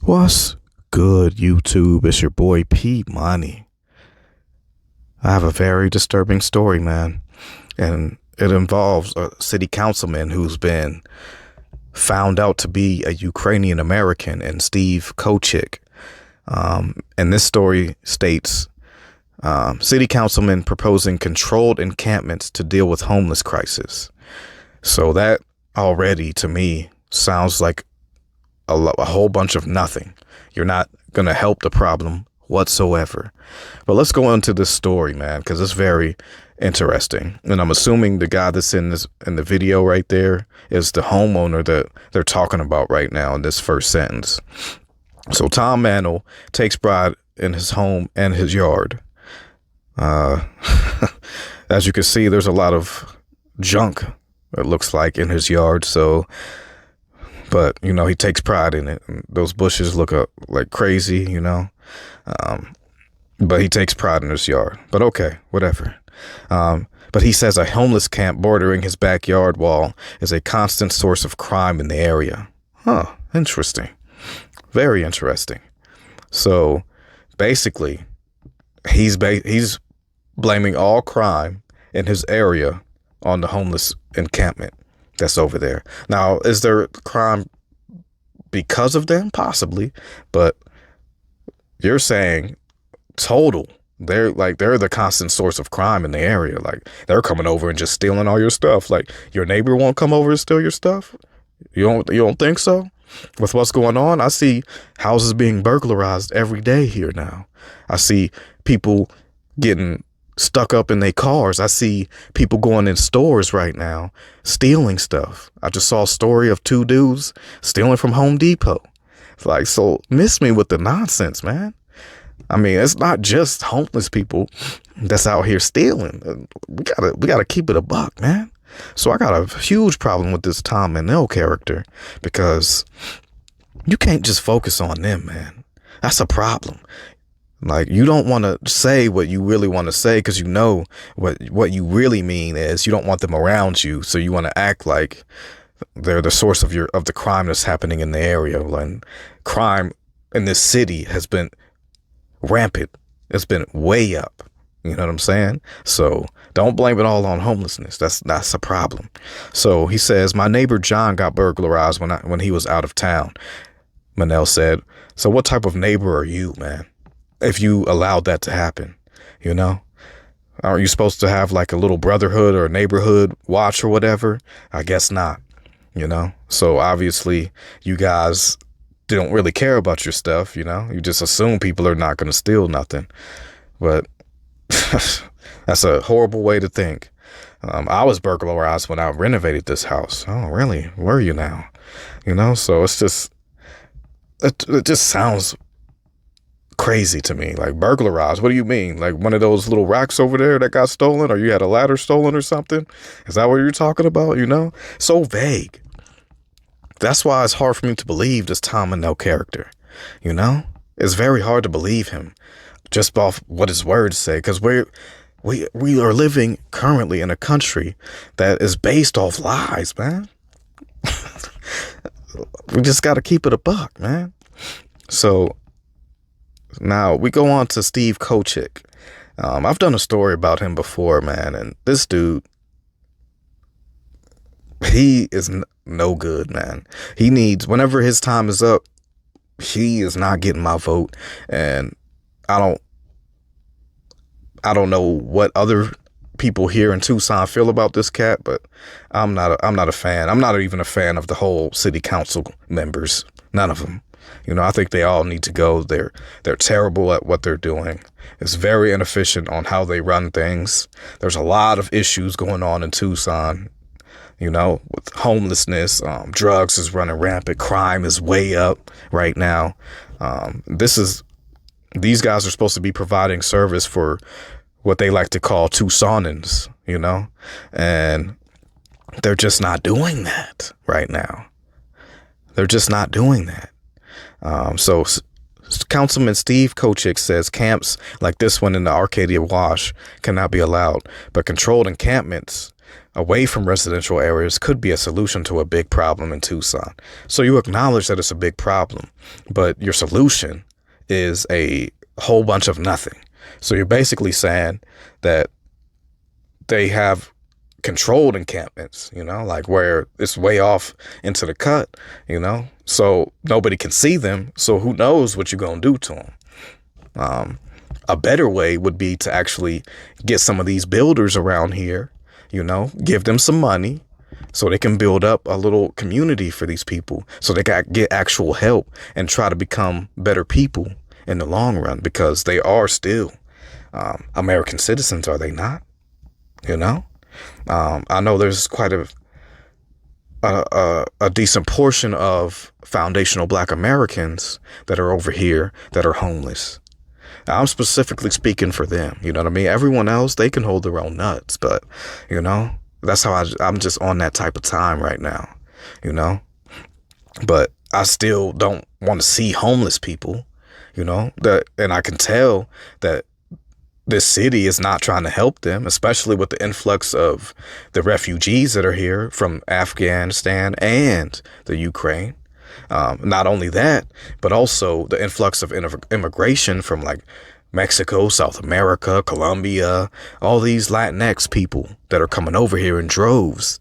What's good, YouTube? It's your boy P Money. I have a very disturbing story, man, and it involves a city councilman who's been found out to be a Ukrainian American, and Steve Kochik. And this story states, city councilman proposing controlled encampments to deal with homeless crisis. So that already to me sounds like a whole bunch of nothing. You're not going to help the problem whatsoever. But let's go into this story, man, because it's very interesting. And I'm assuming the guy that's in the video right there is the homeowner that they're talking about right now in this first sentence. So Tom Mantle takes pride in his home and his yard. As you can see, there's a lot of junk, it looks like, in his yard. But, he takes pride in it. Those bushes look like crazy, but he takes pride in his yard. But okay, whatever. But he says a homeless camp bordering his backyard wall is a constant source of crime in the area. Huh, interesting. Very interesting. So basically, he's blaming all crime in his area on the homeless encampment that's over there. Now, is there crime because of them? Possibly, but you're saying total. They're the constant source of crime in the area. Like, they're coming over and just stealing all your stuff. Like, your neighbor won't come over and steal your stuff? You don't think so? With what's going on, I see houses being burglarized every day here now. I see people getting stuck up in their cars. I see people going in stores right now stealing stuff. I just saw a story of two dudes stealing from Home Depot. It's like, so miss me with the nonsense, man. I mean, it's not just homeless people that's out here stealing. We gotta keep it a buck, man. So I got a huge problem with this Tom Mantle character, because you can't just focus on them, man. That's a problem. Like, you don't want to say what you really want to say, because you know what you really mean is you don't want them around you. So you want to act like they're the source of the crime that's happening in the area. And crime in this city has been rampant. It's been way up. You know what I'm saying? So don't blame it all on homelessness. That's a problem. So he says, my neighbor John got burglarized when he was out of town. Manel said, so what type of neighbor are you, man? If you allowed that to happen, aren't you supposed to have like a little brotherhood or a neighborhood watch or whatever? I guess not, So obviously you guys don't really care about your stuff, you just assume people are not going to steal nothing. But that's a horrible way to think. I was burglarized when I renovated this house. Oh, really? Were you now? So it's just, it just sounds crazy to me. Like, burglarized, what do you mean? Like one of those little racks over there that got stolen, or you had a ladder stolen or something? Is that what you're talking about? So vague. That's why it's hard for me to believe this Tom Mantle character. It's very hard to believe him just off what his words say, because we are living currently in a country that is based off lies, man. We just got to keep it a buck, man. So now we go on to Steve Kochik. I've done a story about him before, man, and this dude, he is no good, man. He needs, whenever his time is up, he is not getting my vote. And I don't know what other people here in Tucson feel about this cat, but I'm not a fan. I'm not even a fan of the whole city council members. None of them. I think they all need to go. They're terrible at what they're doing. It's very inefficient on how they run things. There's a lot of issues going on in Tucson, with homelessness. Drugs is running rampant. Crime is way up right now. These guys are supposed to be providing service for what they like to call Tucsonans, and they're just not doing that right now. They're just not doing that. So Councilman Steve Kochik says camps like this one in the Arcadia Wash cannot be allowed, but controlled encampments away from residential areas could be a solution to a big problem in Tucson. So you acknowledge that it's a big problem, but your solution is a whole bunch of nothing. So you're basically saying that they have controlled encampments, like where it's way off into the cut, so nobody can see them. So who knows what you're going to do to them? A better way would be to actually get some of these builders around here, give them some money so they can build up a little community for these people so they can get actual help and try to become better people in the long run, because they are still American citizens, are they not? I know there's quite a decent portion of foundational Black Americans that are over here that are homeless. Now, I'm specifically speaking for them. You know what I mean? Everyone else, they can hold their own nuts, but that's how I'm just on that type of time right now. But I still don't want to see homeless people. And I can tell that this city is not trying to help them, especially with the influx of the refugees that are here from Afghanistan and the Ukraine. Not only that, but also the influx of immigration from like Mexico, South America, Colombia, all these Latinx people that are coming over here in droves.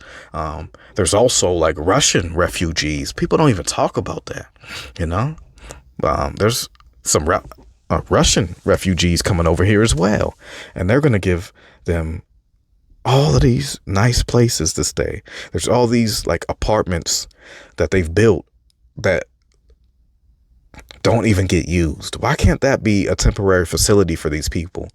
There's also like Russian refugees. People don't even talk about that, There's some Russian refugees coming over here as well. And they're going to give them all of these nice places to stay. There's all these like apartments that they've built that don't even get used. Why can't that be a temporary facility for these people?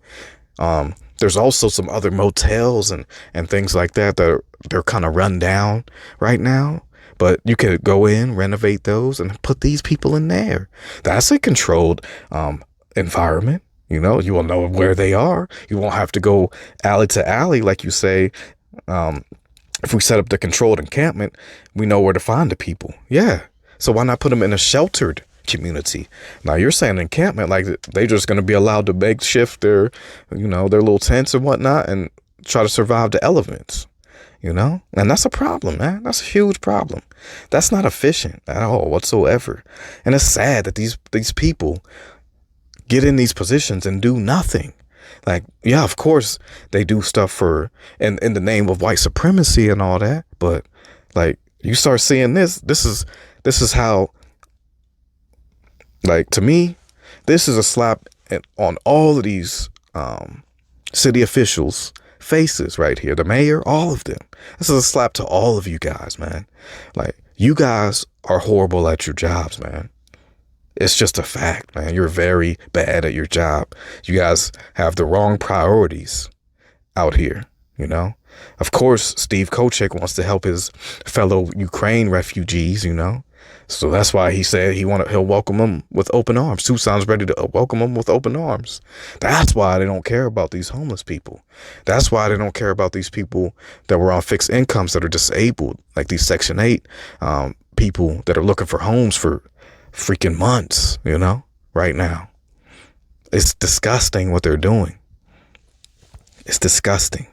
There's also some other motels and things like that they're kind of run down right now. But you could go in, renovate those, and put these people in there. That's a controlled environment. You will know where they are. You won't have to go alley to alley, like you say. If we set up the controlled encampment, we know where to find the people. Yeah. So why not put them in a sheltered community? Now you're saying encampment, like they're just going to be allowed to makeshift their little tents and whatnot and try to survive the elements. And that's a problem, man. That's a huge problem. That's not efficient at all whatsoever. And it's sad that these people get in these positions and do nothing. Like, yeah, of course they do stuff in the name of white supremacy and all that. But like, you start seeing this is how, like, to me, this is a slap on all of these city officials' faces right here. The mayor, all of them. This is a slap to all of you guys, man. Like, you guys are horrible at your jobs, man. It's just a fact, man. You're very bad at your job. You guys have the wrong priorities out here, Of course, Steve Kochek wants to help his fellow Ukraine refugees, So that's why he said he'll welcome them with open arms. Tucson's ready to welcome them with open arms. That's why they don't care about these homeless people. That's why they don't care about these people that were on fixed incomes that are disabled, like these Section 8 people that are looking for homes for freaking months, right now. It's disgusting what they're doing. It's disgusting.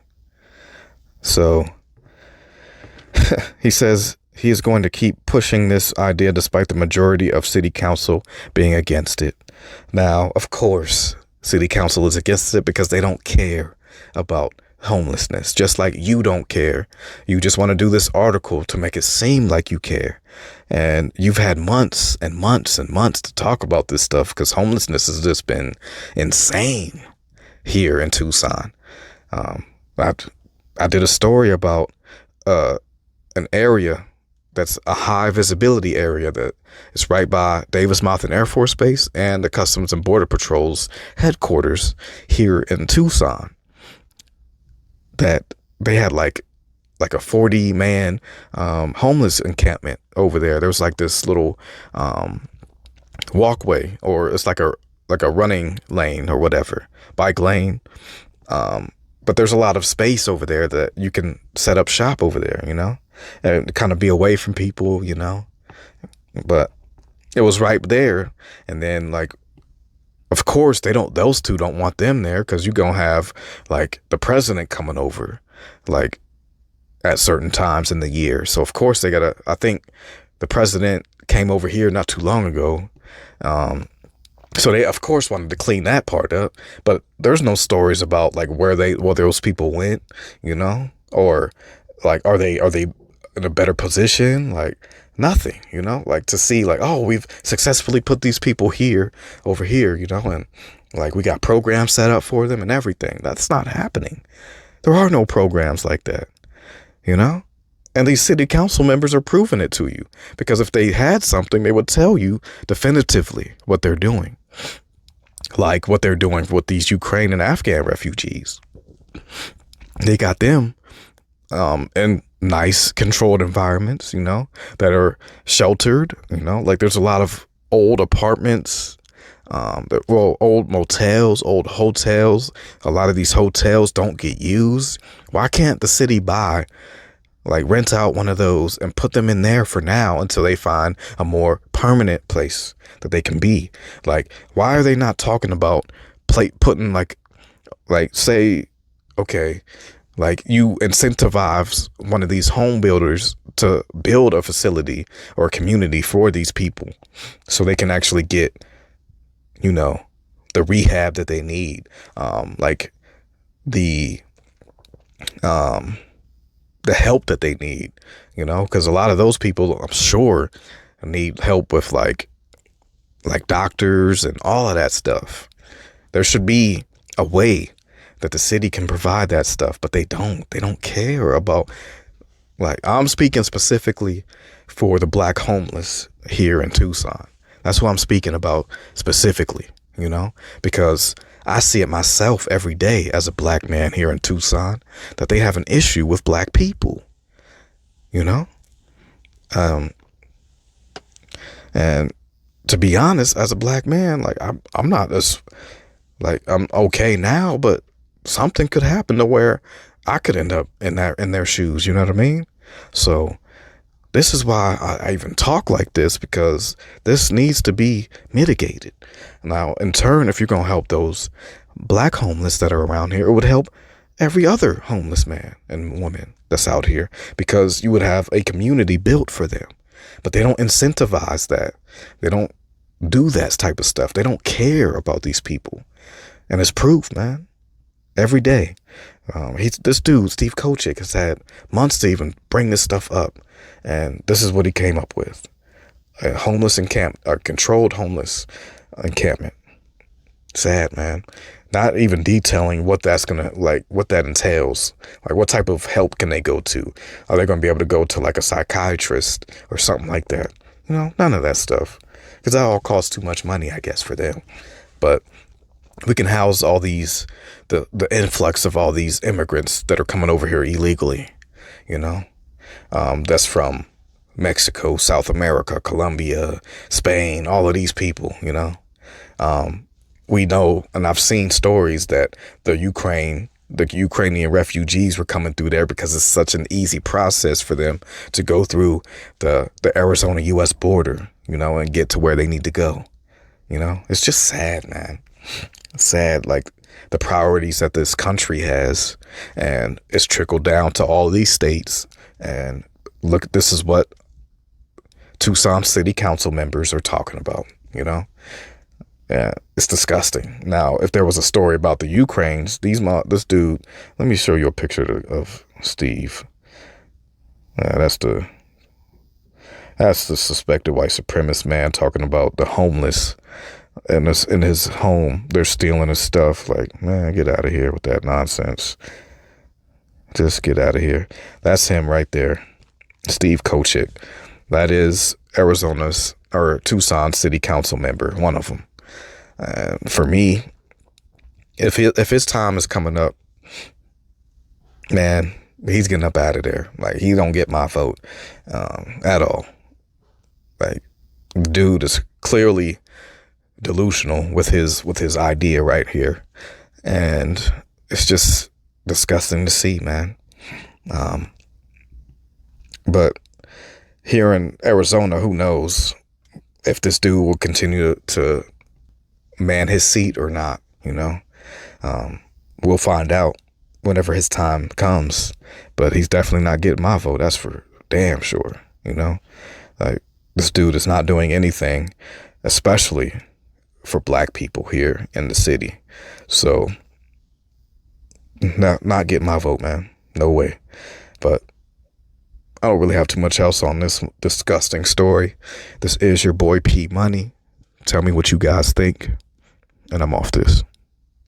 So he says he is going to keep pushing this idea despite the majority of city council being against it. Now, of course, city council is against it because they don't care about homelessness, just like you don't care. You just want to do this article to make it seem like you care. And you've had months and months and months to talk about this stuff because homelessness has just been insane here in Tucson. I did a story about an area that's a high visibility area that is right by Davis Monthan Air Force Base and the Customs and Border Patrol's headquarters here in Tucson. That they had like a 40-man homeless encampment over there. There was like this little walkway, or it's like a running lane or whatever, bike lane. But there's a lot of space over there that you can set up shop over there, and kind of be away from people, But it was right there. And then, like, of course, those two don't want them there because you're going to have, like, the president coming over, like, at certain times in the year. So of course they gotta, I think the president came over here not too long ago. So they of course wanted to clean that part up, but there's no stories about like where those people went, or like, are they in a better position? Like nothing, like to see like, oh, we've successfully put these people over here, and like we got programs set up for them and everything. That's not happening. There are no programs like that, and these city council members are proving it to you, because if they had something, they would tell you definitively what they're doing, like what they're doing with these Ukraine and Afghan refugees. They got them in nice controlled environments, that are sheltered, like there's a lot of old apartments, old motels, old hotels. A lot of these hotels don't get used. Why can't the city rent out one of those and put them in there for now until they find a more permanent place that they can be? Like, why are they not talking about putting say, okay, like you incentivize one of these home builders to build a facility or a community for these people so they can actually get, the rehab that they need, like the help that they need, because a lot of those people, I'm sure, need help with like doctors and all of that stuff. There should be a way that the city can provide that stuff, but they don't care about, like, I'm speaking specifically for the Black homeless here in Tucson. That's what I'm speaking about specifically, because I see it myself every day as a Black man here in Tucson, that they have an issue with Black people, and to be honest, as a Black man, like I'm not as, like, I'm okay now, but something could happen to where I could end up in their shoes. You know what I mean? So this is why I even talk like this, because this needs to be mitigated. Now, in turn, if you're going to help those Black homeless that are around here, it would help every other homeless man and woman that's out here, because you would have a community built for them. But they don't incentivize that. They don't do that type of stuff. They don't care about these people. And it's proof, man. Every day. This dude, Steve Kochick, has had months to even bring this stuff up. And this is what he came up with. A controlled homeless encampment. Sad, man. Not even detailing what that's going to, like, what that entails. Like, what type of help can they go to? Are they going to be able to go to, like, a psychiatrist or something like that? None of that stuff. Because that all costs too much money, I guess, for them. But we can house all these, the influx of all these immigrants that are coming over here illegally, that's from Mexico, South America, Colombia, Spain, all of these people, we know, and I've seen stories that the Ukrainian refugees were coming through there because it's such an easy process for them to go through the Arizona U.S. border, and get to where they need to go. It's just sad, man. Sad, like the priorities that this country has, and it's trickled down to all these states. And look, this is what Tucson City Council members are talking about, Yeah, it's disgusting. Now, if there was a story about the Ukraines, this dude, let me show you a picture of Steve. That's the suspected white supremacist man talking about the homeless. And in his home, they're stealing his stuff. Like, man, get out of here with that nonsense. Just get out of here. That's him right there. Steve Kochick. That is Arizona's or Tucson City Council member, one of them. For me, if his time is coming up, man, he's getting up out of there. Like, he don't get my vote at all. Like, dude is clearly delusional with his idea right here, and it's just disgusting to see, man. But here in Arizona, who knows if this dude will continue to man his seat or not, We'll find out whenever his time comes. But he's definitely not getting my vote. That's for damn sure. You know, like, this dude is not doing anything, especially for black people here in the city. So not getting my vote, man. No way. But I don't really have too much else on this disgusting story. This is your boy P Money. Tell me what you guys think, and I'm off this.